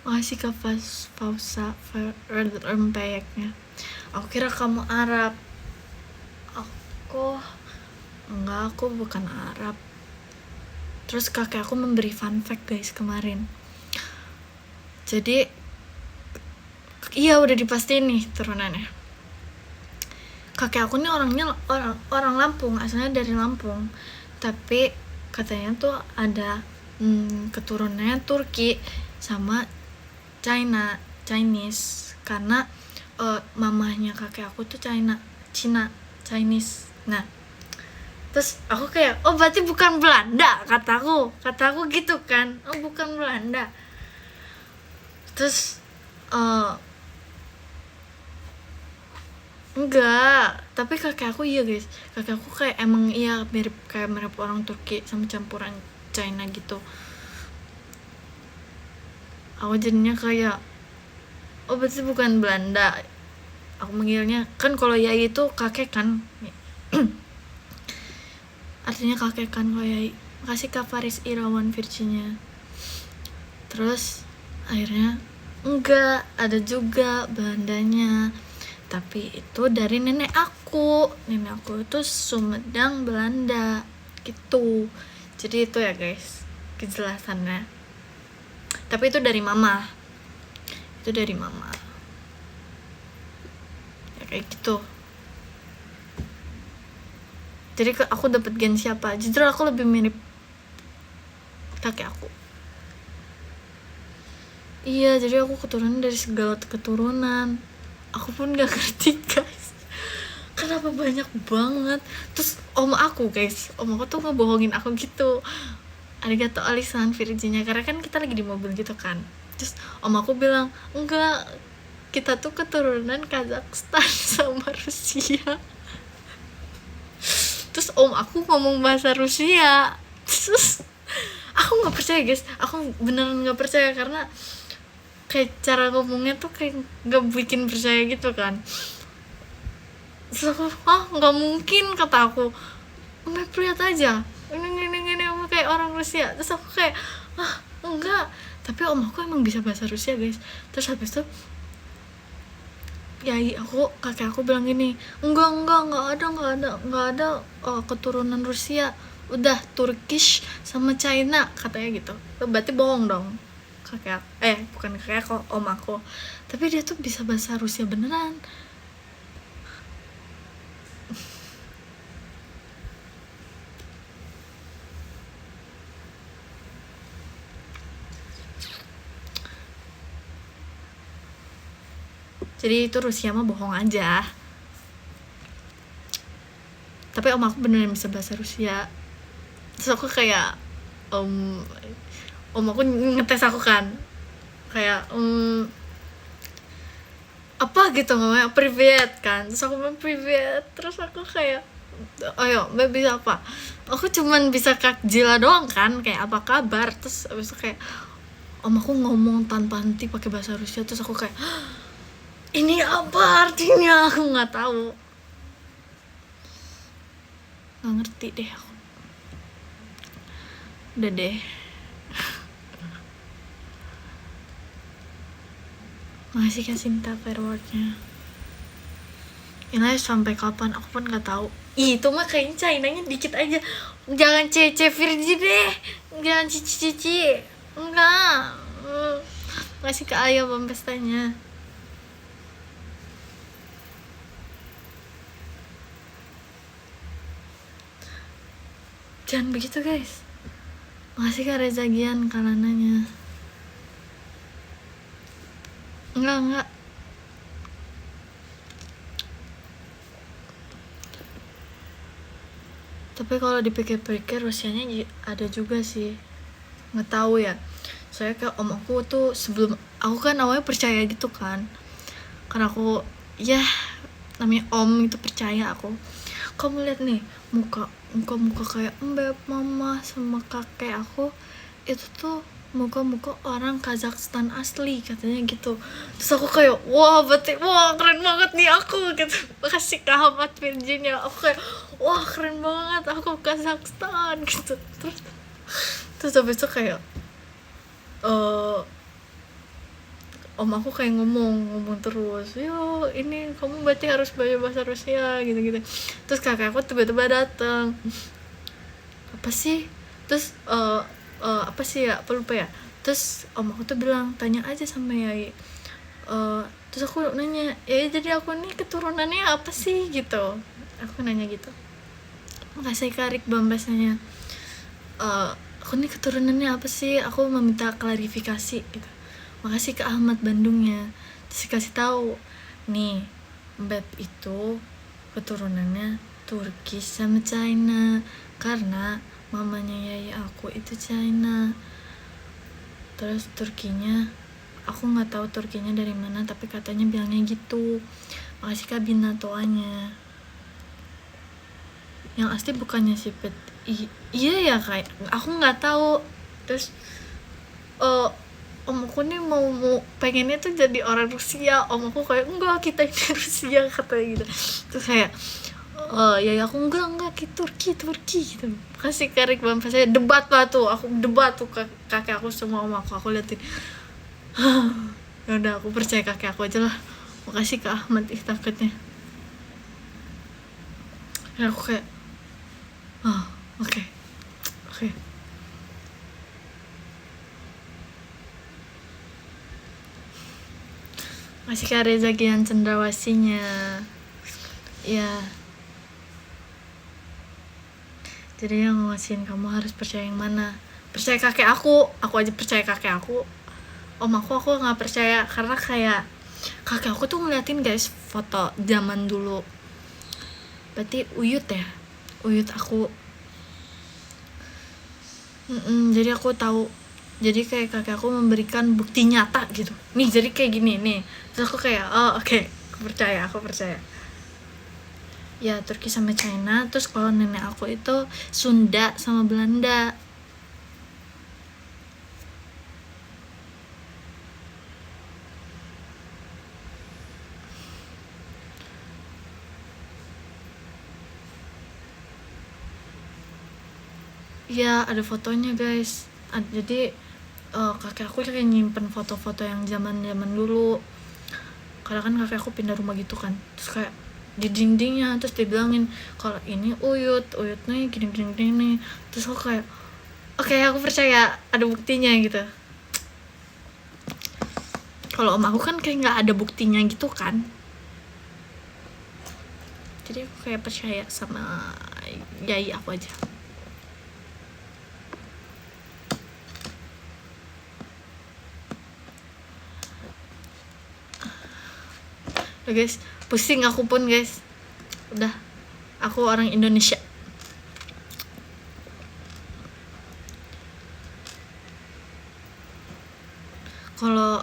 Makasih Kak Fausa rempeyeknya. Aku kira kamu Arab. Aku bukan Arab. Terus kakek aku memberi fun fact guys kemarin. Jadi iya udah dipastiin nih turunannya. Kakek aku nih orang Lampung, asalnya dari Lampung, tapi katanya tuh ada keturunannya Turki sama Chinese, karena mamahnya kakek aku tuh Chinese. Nah terus aku kayak, oh berarti bukan Belanda, kataku gitu kan, oh bukan Belanda. Terus enggak, tapi kakek aku iya guys, kakek aku kayak emang iya mirip orang Turki sama campuran China gitu. Aku jadinya kayak, oh berarti bukan Belanda. Aku manggilnya kan, kalau Yai itu kakek kan artinya kakek kan kalau Yai. Makasih Kak Faris Irawan Virginia. Terus akhirnya enggak, ada juga Belandanya, tapi itu dari nenek aku itu Sumedang Belanda gitu. Jadi itu ya guys kejelasannya, tapi itu dari mama ya kayak gitu. Jadi aku dapat gen siapa, jujur aku lebih mirip kakek aku. Iya, jadi aku keturunan dari segala keturunan. Aku pun gak ngerti guys, kenapa banyak banget. Terus om aku tuh ngebohongin aku gitu. Arigato alisan Virginia, karena kan kita lagi di mobil gitu kan. Terus om aku bilang, enggak, kita tuh keturunan Kazakhstan sama Rusia. Terus om aku ngomong bahasa Rusia. Terus aku gak percaya guys, aku beneran gak percaya, karena kayak cara ngomongnya tuh kayak gak bikin percaya gitu kan. Terus aku, gak mungkin, kata aku, Mep lihat aja ini kayak orang Rusia. Terus aku kayak, enggak, tapi om aku emang bisa bahasa Rusia guys. Terus habis itu kakek aku bilang gini, enggak ada keturunan Rusia, udah Turkish sama China katanya gitu. Berarti bohong dong kakek bukan kakek aku, om aku. Tapi dia tuh bisa bahasa Rusia beneran. Jadi itu Rusia mah bohong aja. Tapi om aku beneran bisa bahasa Rusia. Terus aku kayak om aku ngetes aku kan, kayak apa gitu ngomongnya, privet kan. Terus aku bilang privet, terus aku kayak, ayo Mbak bisa apa? Aku cuman bisa Kak Jila doang kan, kayak apa kabar. Terus abis itu kayak om aku ngomong tanpa henti pakai bahasa Rusia. Terus aku kayak, ini apa artinya? Aku nggak tahu, nggak ngerti deh aku. Udah deh. Makasih Kak Sinta fireworknya. Ini sampai kapan aku pun nggak tahu. Itu mah kayaknya China-nya dikit aja. Jangan cece Virgi deh, jangan cici enggak. Makasih ke Ayah pestanya. Jangan begitu guys. Makasih Kak Reza Gian kalananya. Enggak. Tapi kalau dipikir-pikir Rusianya ada juga sih. Nggak tahu ya. Soalnya kayak om aku tuh sebelum, aku kan awalnya percaya gitu kan. Karena aku, ya namanya om itu percaya aku. Kamu lihat nih muka kayak Mbak, mama sama kakek aku itu tuh muka orang Kazakhstan asli katanya gitu. Terus aku kayak, wah keren banget nih aku gitu. Makasih Kak Ahmad Virginia. Aku kayak, wah keren banget aku Kazakhstan gitu. Terus habis itu kayak om aku kayak ngomong terus, yo ini kamu berarti harus belajar bahasa Rusia gitu. Terus kakak aku tiba-tiba datang, apa sih? Terus apa sih ya, apa lupa ya. Terus om aku tuh bilang, tanya aja sama Yai. Terus aku nanya, jadi aku nih keturunannya apa sih gitu, aku nanya gitu. Makasih Kak Rikbam bahasanya, aku nih keturunannya apa sih, aku meminta klarifikasi gitu. Makasih ke Ahmad Bandungnya. Terus kasih tahu nih, Beb itu keturunannya Turki sama China, karena mamanya yaya aku itu China. Terus Turkinya, aku nggak tahu Turkinya dari mana, tapi katanya bilangnya gitu. Makasih Kak Binatoanya. Yang asli bukannya si Pet. Iya ya kayak aku nggak tahu. Terus om aku nih mau pengennya tuh jadi orang Rusia. Om aku kayak enggak, kita ini Rusia katanya gitu. Terus kayak ya aku enggak Turki gitu. Kasih Karik Bang, saya debat lah tuh, aku debat tuh kakek aku sama om aku liatin. Ya udah, aku percaya kakek aku aja lah. Makasih ke Ahmad takutnya. Dan aku kayak oke. Masih Kak Reza Gian Cendrawasinya. Ya. Jadi yang ngasihin kamu harus percaya yang mana? Percaya kakek aku aja percaya kakek aku. Om aku nggak percaya, karena kayak kakek aku tuh ngeliatin guys foto zaman dulu. Berarti uyut aku. Jadi aku tahu. Jadi kayak kakek aku memberikan bukti nyata gitu. Nih jadi kayak gini nih. Terus aku kayak oke. Aku percaya. Ya Turki sama China. Terus kalau nenek aku itu Sunda sama Belanda. Ya ada fotonya guys. Jadi kakek aku kayak nyimpen foto-foto yang zaman dulu. Karena kan kakek aku pindah rumah gitu kan. Terus kayak di dindingnya, terus dibilangin kalau ini uyutnya gini nih. Terus aku kayak oke, aku percaya ada buktinya gitu. Kalau om aku kan kayak nggak ada buktinya gitu kan. Jadi aku kayak percaya sama yai aku aja. Udah guys, pusing aku pun guys. Udah, aku orang Indonesia. Kalau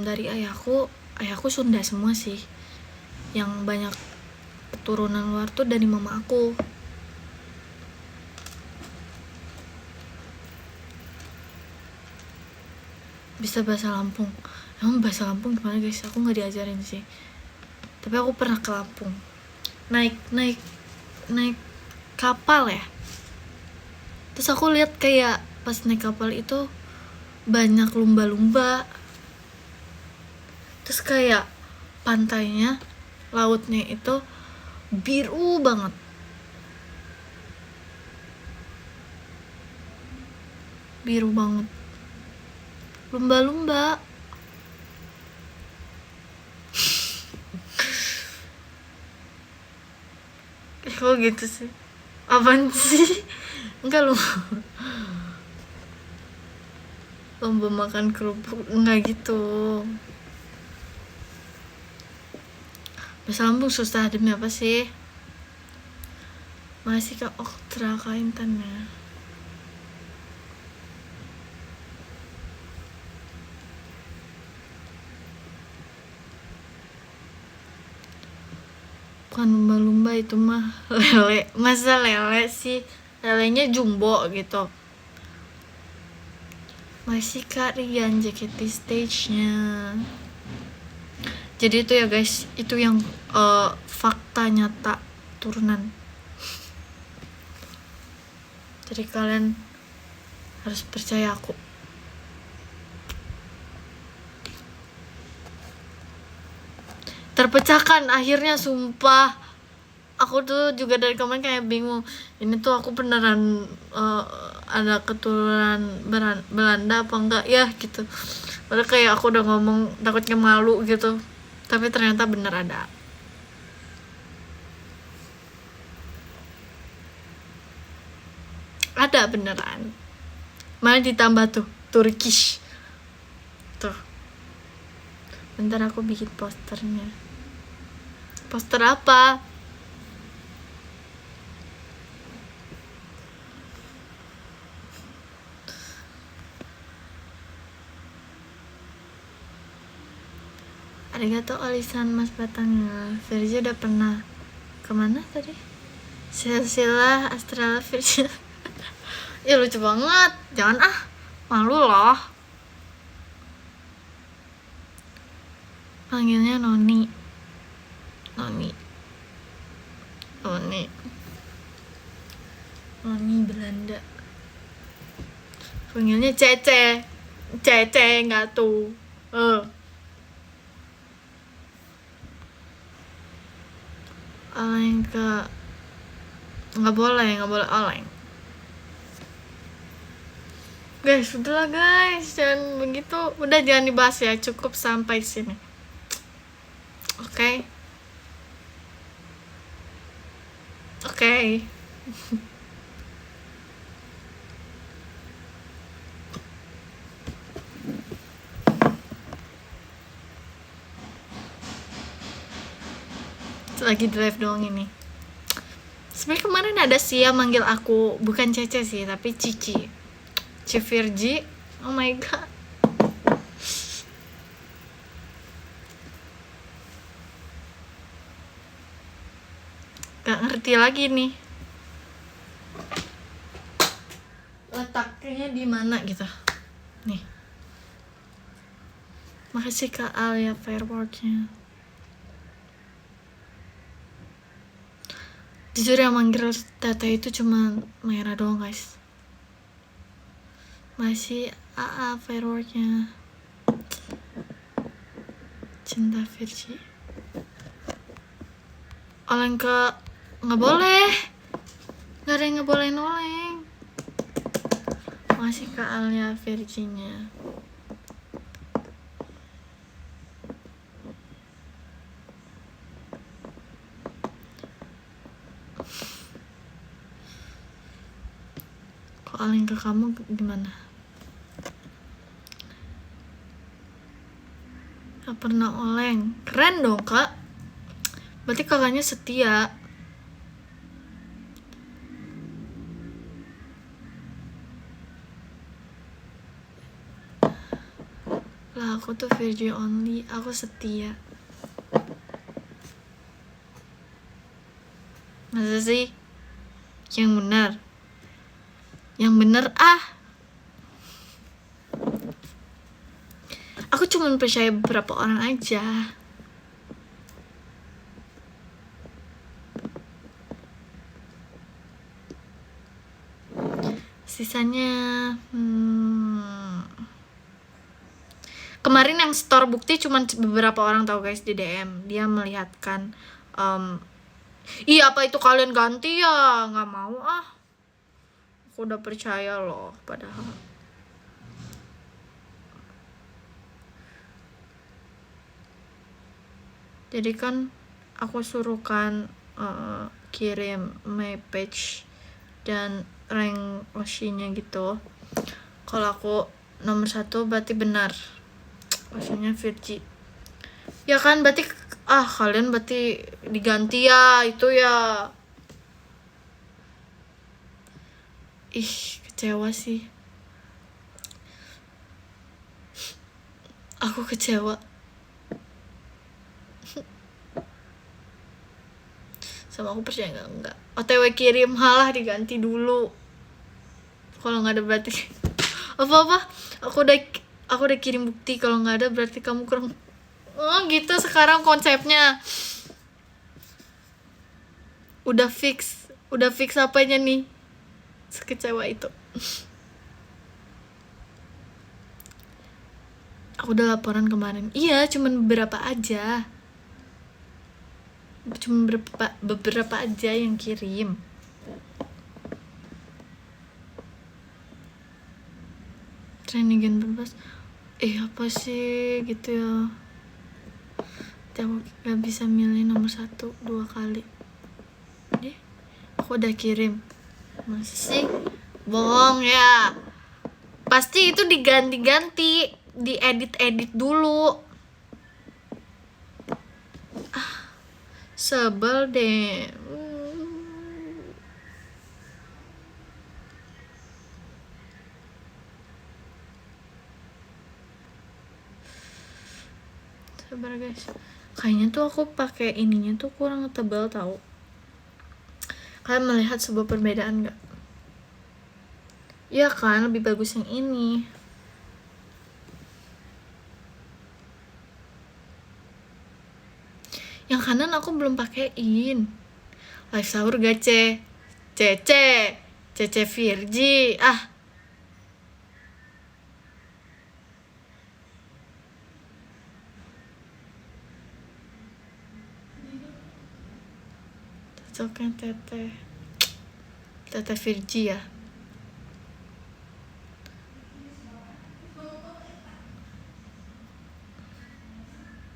dari ayahku Sunda semua sih. Yang banyak keturunan luar tuh dari mama aku. Bisa bahasa Lampung. Emang bahasa Lampung gimana guys? Aku nggak diajarin sih. Tapi aku pernah ke Lampung. Naik kapal ya. Terus aku lihat kayak pas naik kapal itu banyak lumba-lumba. Terus kayak pantainya, lautnya itu biru banget. Biru banget. Lumba-lumba. Kok gitu sih? Apaan sih? Enggak lomba makan kerupuk, enggak gitu. Bahasa Lampung susah demi apa sih? Masih Kak Oktra Kaintannya. Bukan lumba-lumba itu mah lele. Masa lele sih? Lelenya jumbo gitu. Masih Kak Rian JKT stage-nya. Jadi itu ya guys, itu yang fakta nyata turunan. Jadi kalian harus percaya aku. Terpecahkan akhirnya, sumpah. Aku tuh juga dari kemarin kayak bingung. Ini tuh aku beneran ada keturunan Belanda apa enggak ya gitu. Padahal kayak aku udah ngomong takutnya malu gitu, tapi ternyata bener ada. Ada beneran. Malah ditambah tuh Turkish. Tuh. Bentar aku bikin posternya. Poster apa? Arigato Olisan Mas Batangnya. Virgi udah pernah kemana tadi? Silsilah Astral Virgi. Ya lucu banget. Jangan malu loh. Panggilnya Noni. Noni Belanda. Panggilnya Cece nggak tuh. Oleng ke nggak boleh oleng. Guys, udahlah guys, jangan begitu. Udah, jangan dibahas ya, cukup sampai sini. Oke. Lagi drive doang ini. Sebenarnya kemarin ada sih yang manggil aku, bukan Cece sih, tapi Cici Virgi. Oh my god. Gak ngerti lagi nih letaknya di mana gitu. Nih. Makasih Kak Alia fireworknya. Jujur yang manggil Tete itu cuma Merah doang guys. Masih AA fireworknya. Cinta Virgi. Oleng ke nggak boleh. Nggak ada yang nggak bolehin oleng. Masih Kak Alia Virginya. Kok oleng ke kamu gimana? Gak pernah oleng. Keren dong kak. Berarti kakaknya setia. Lah aku tuh Virgin only. Aku setia. Masa sih? Yang benar. Yang bener aku cuma percaya beberapa orang aja. Sisanya kemarin yang store bukti cuma beberapa orang tahu guys di DM. Dia melihatkan iya apa itu kalian ganti ya? Nggak mau aku udah percaya loh padahal. Jadi kan aku suruhkan kirim my page dan rank Oshinya gitu. Kalau aku nomor 1 berarti benar. Oshinya Virgi. Ya kan berarti kalian berarti diganti ya itu ya. Ih, kecewa sih. Aku kecewa. Sama aku percaya enggak. OTW kirim halah diganti dulu. Kalau nggak ada berarti apa? Aku udah kirim bukti. Kalau nggak ada berarti kamu kurang. Gitu sekarang konsepnya. Udah fix apanya nih? Sekecewa itu. Aku udah laporan kemarin. Iya, cuman beberapa aja. Cuma beberapa aja yang kirim. Training bebas. Apa sih gitu ya. Aku gak bisa milih nomor 1 2 kali. Aku udah kirim. Masih bohong ya. Pasti itu diganti-ganti, diedit-edit dulu. Sebel deh. Sabar guys. Kayaknya tuh aku pakai ininya tuh kurang tebal tahu. Kalian melihat sebuah perbedaan nggak? Iya kan, lebih bagus yang ini. Yang kanan aku belum pakein. Live sahur gace. Cece Virgi. Cocoknya Tete Virgi ya.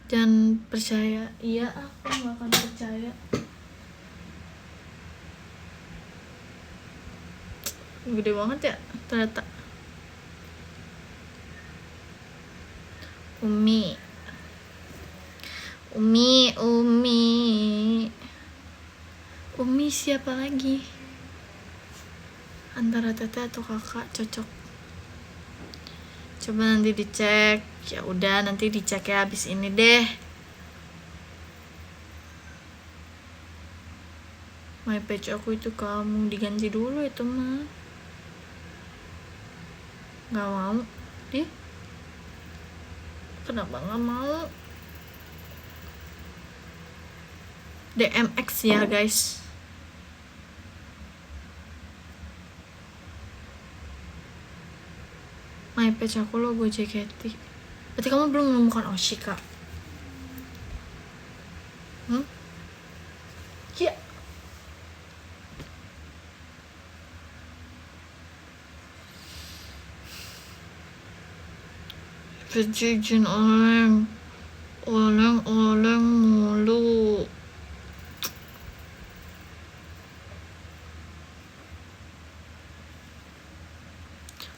Jangan percaya. Iya, aku gak akan percaya. Gede banget ya ternyata. Umi siapa lagi? Antara Tete atau kakak cocok. Coba nanti dicek. Ya udah, nanti dicek ya abis ini deh. My page aku itu kamu diganti dulu itu mah. Gak mau. Kenapa gak mau? DMX ya guys. My page aku logo JKT. Berarti kamu belum menemukan Oshika? Iya. Kejijin oleng mulu.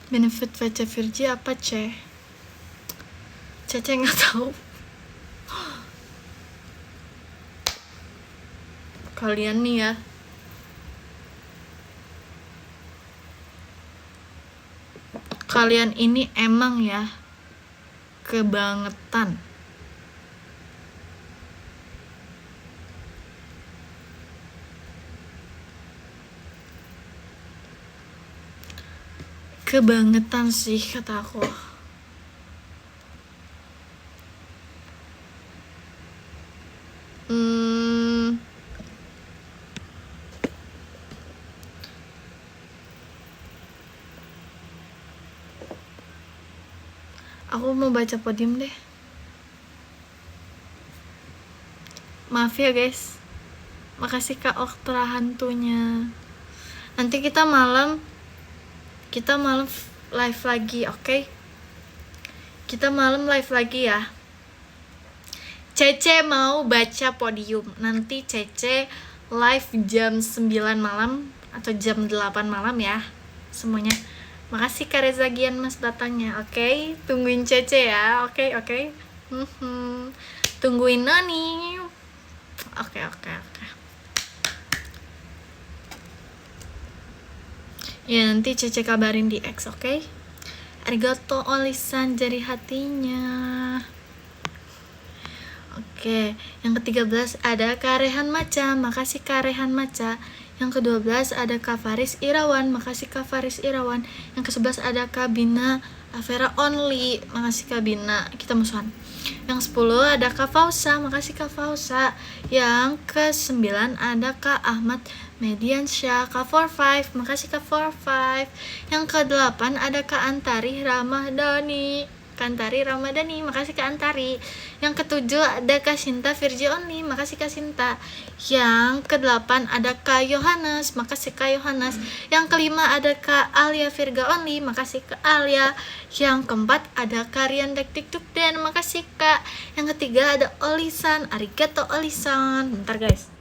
Benefit VC Virgi apa Cece nggak tahu. Kalian nih ya, kalian ini emang ya kebangetan. Kebangetan sih kata aku. Aku mau baca podium deh. Maaf ya guys. Makasih Kak Oktra hantunya. Nanti kita malam live lagi, oke? Kita malam live lagi ya. Cece mau baca podium. Nanti Cece live jam 9 malam atau jam 8 malam ya semuanya. Makasih Kak Reza Gian Mas datangnya, oke? Tungguin Cece ya, oke? Tungguin Nani. Oke. Ya nanti Cece kabarin di X, oke? Arigato Olisan jari hatinya. Oke, yang ke-13 ada Kak Rehan Maca. Makasih Kak Rehan Maca. Yang ke-12 ada Kak Faris Irawan. Makasih Kak Faris Irawan. Yang ke-11 ada Kak Bina Avera Only. Makasih Kak Bina. Kita musuhan. Yang 10 ada Kak Fausa. Makasih Kak Fausa. Yang ke-9 ada Kak Ahmad Mediansyah. Kak 45. Makasih Kak 45. Yang ke-8 ada Kak Antari Ramadhani. Kak Antari Ramadhani, makasih Kak Antari. Yang ketujuh ada Kak Sinta Virgi Only, makasih Kak Sinta. Yang kedelapan ada Kak Yohanes, makasih Kak Yohanes. Yang kelima ada Kak Alia Virga Only, makasih Kak Alia. Yang keempat ada Kak Rian Tik dan makasih Kak. Yang ketiga ada Olisan, arigato Olisan. Bentar guys.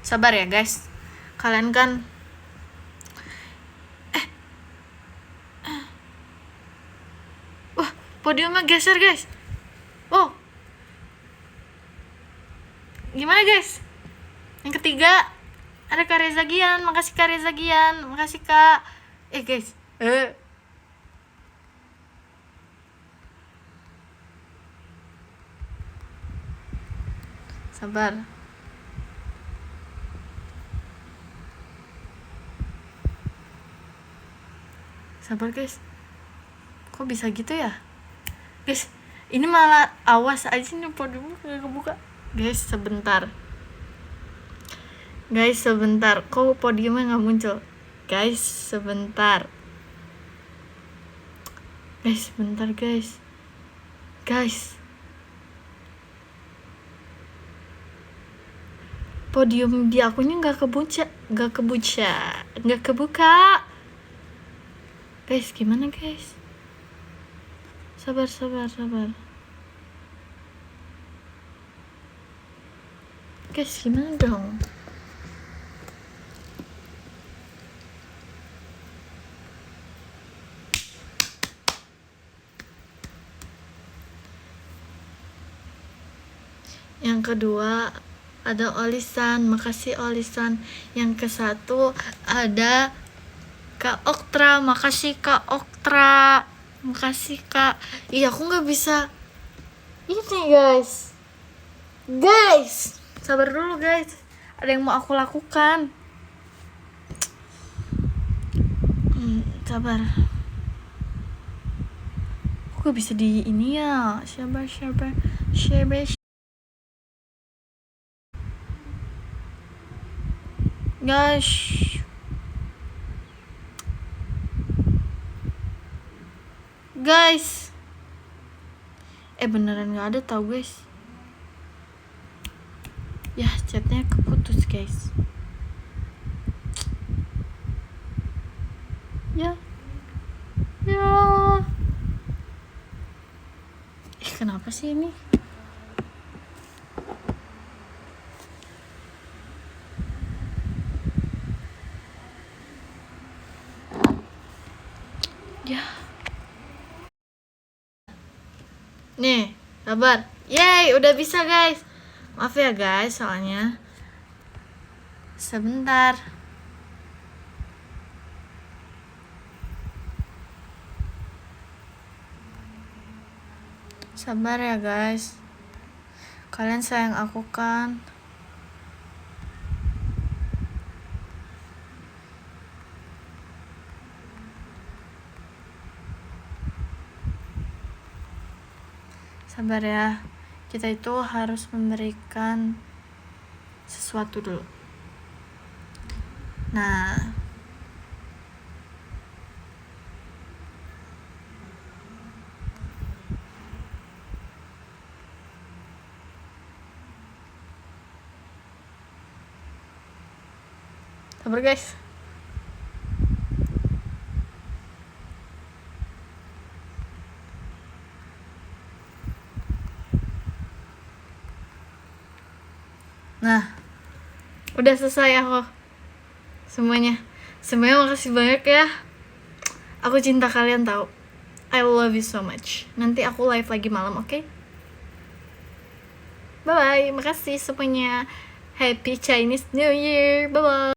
Sabar ya guys, kalian kan wah, podiumnya geser guys. Oh, gimana guys? Yang ketiga ada Kak Reza Gian, makasih Kak Reza Gian, makasih Kak. Guys, sabar. Sabar guys, kok bisa gitu ya guys? Ini malah awas aja nih podiumnya gak kebuka guys. Sebentar guys, sebentar, kok podiumnya gak muncul guys? Sebentar guys, sebentar guys. Podium di akunnya gak kebuka guys. Gimana guys? Sabar guys, gimana dong? Yang kedua ada Olisan, makasih Olisan. Yang ke-1 ada Kak Oktra, makasih Kak Oktra, makasih Kak. Iya, aku nggak bisa ini guys, sabar dulu guys, ada yang mau aku lakukan. Sabar, aku nggak bisa di ini ya. Sabar guys. Beneran nggak ada tau guys. Ya, chatnya keputus guys. Ya kenapa sih ini? Ya nih, sabar. Yeay, udah bisa guys. Maaf ya guys, soalnya sebentar. Sabar ya guys, kalian sayang aku kan. Sabar ya, kita itu harus memberikan sesuatu dulu. Nah, sabar guys. Nah, udah selesai aku semuanya. Makasih banyak ya. Aku cinta kalian tau. I love you so much. Nanti aku live lagi malam, oke? Bye bye. Makasih semuanya. Happy Chinese New Year. Bye bye.